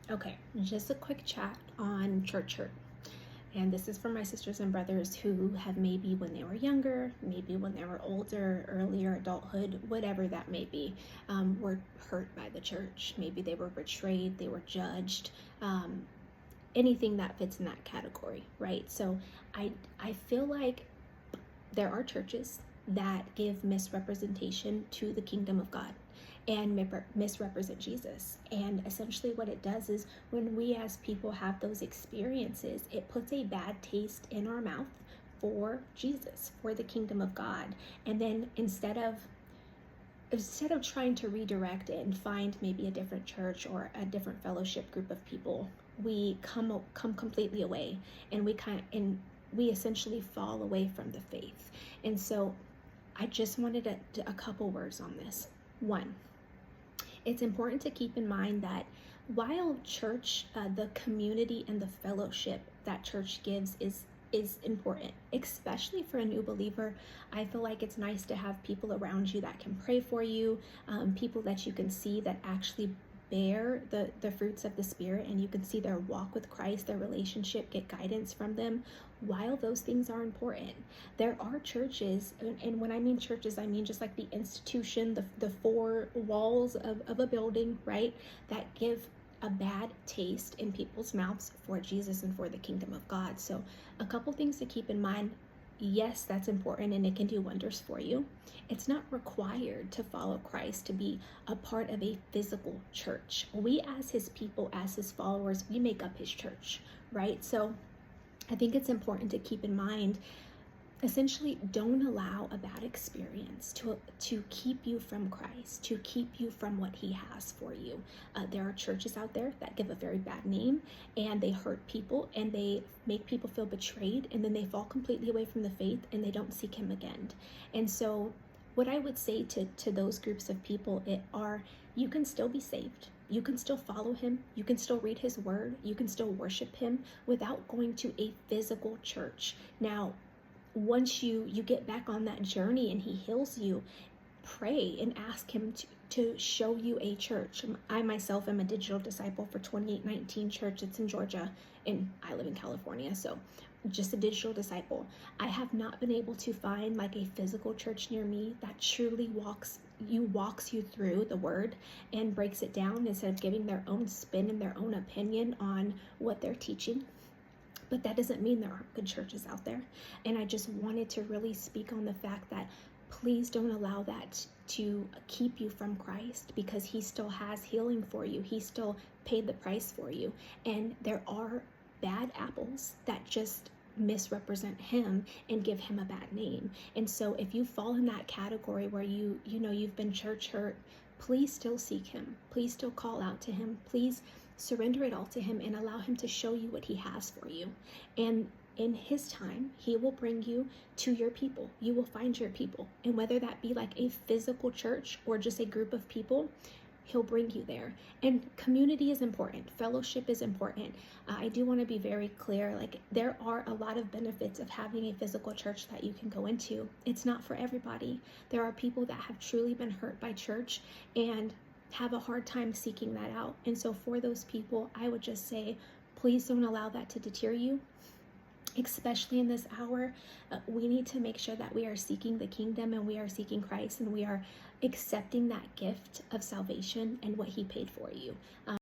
Okay, just a quick chat on church hurt. And this is for my sisters and brothers who have maybe when they were younger, maybe when they were older, earlier adulthood, whatever that may be, were hurt by the church. Maybe they were betrayed, they were judged, anything that fits in that category, right? So I feel like there are churches that give misrepresentation to the kingdom of God and misrepresent Jesus. And essentially, what it does is when we as people have those experiences, it puts a bad taste in our mouth for Jesus, for the kingdom of God. And then instead of trying to redirect it and find maybe a different church or a different fellowship group of people, we come completely away, and we essentially fall away from the faith. And so I just wanted a couple words on this. One, it's important to keep in mind that while church, the community and the fellowship that church gives is important, especially for a new believer. I feel like it's nice to have people around you that can pray for you, people that you can see that actually bear the fruits of the Spirit, and you can see their walk with Christ, their relationship, get guidance from them. While those things are important, there are churches, and when I mean churches, I mean just like the institution, the four walls of a building, right, that give a bad taste in people's mouths for Jesus and for the kingdom of God. So a couple things to keep in mind. Yes, that's important and it can do wonders for you. It's not required to follow Christ to be a part of a physical church. We as his people, as his followers, we make up his church, right? So I think it's important to keep in mind, essentially, don't allow a bad experience to keep you from Christ, to keep you from what he has for you. There are churches out there that give a very bad name, and they hurt people, and they make people feel betrayed, and then they fall completely away from the faith, and they don't seek him again. And so what I would say to those groups of people are, you can still be saved. You can still follow him. You can still read his word. You can still worship him without going to a physical church. Now, once you get back on that journey and he heals you, pray and ask him to show you a church. I myself am a digital disciple for 2819 Church. It's in Georgia, and I live in California, so just a digital disciple. I have not been able to find like a physical church near me that truly walks you through the word and breaks it down instead of giving their own spin and their own opinion on what they're teaching. But that doesn't mean there aren't good churches out there. And I just wanted to really speak on the fact that please don't allow that to keep you from Christ, because he still has healing for you. He still paid the price for you. And there are bad apples that just misrepresent him and give him a bad name. And so if you fall in that category where you've been church hurt, please still seek him. Please still call out to him. Please surrender it all to him and allow him to show you what he has for you. And in his time, he will bring you to your people. You will find your people. And whether that be like a physical church or just a group of people, he'll bring you there. And community is important. Fellowship is important. I do want to be very clear, like there are a lot of benefits of having a physical church that you can go into. It's not for everybody. There are people that have truly been hurt by church and have a hard time seeking that out. And so for those people, I would just say, please don't allow that to deter you. Especially in this hour, we need to make sure that we are seeking the kingdom and we are seeking Christ and we are accepting that gift of salvation and what he paid for you.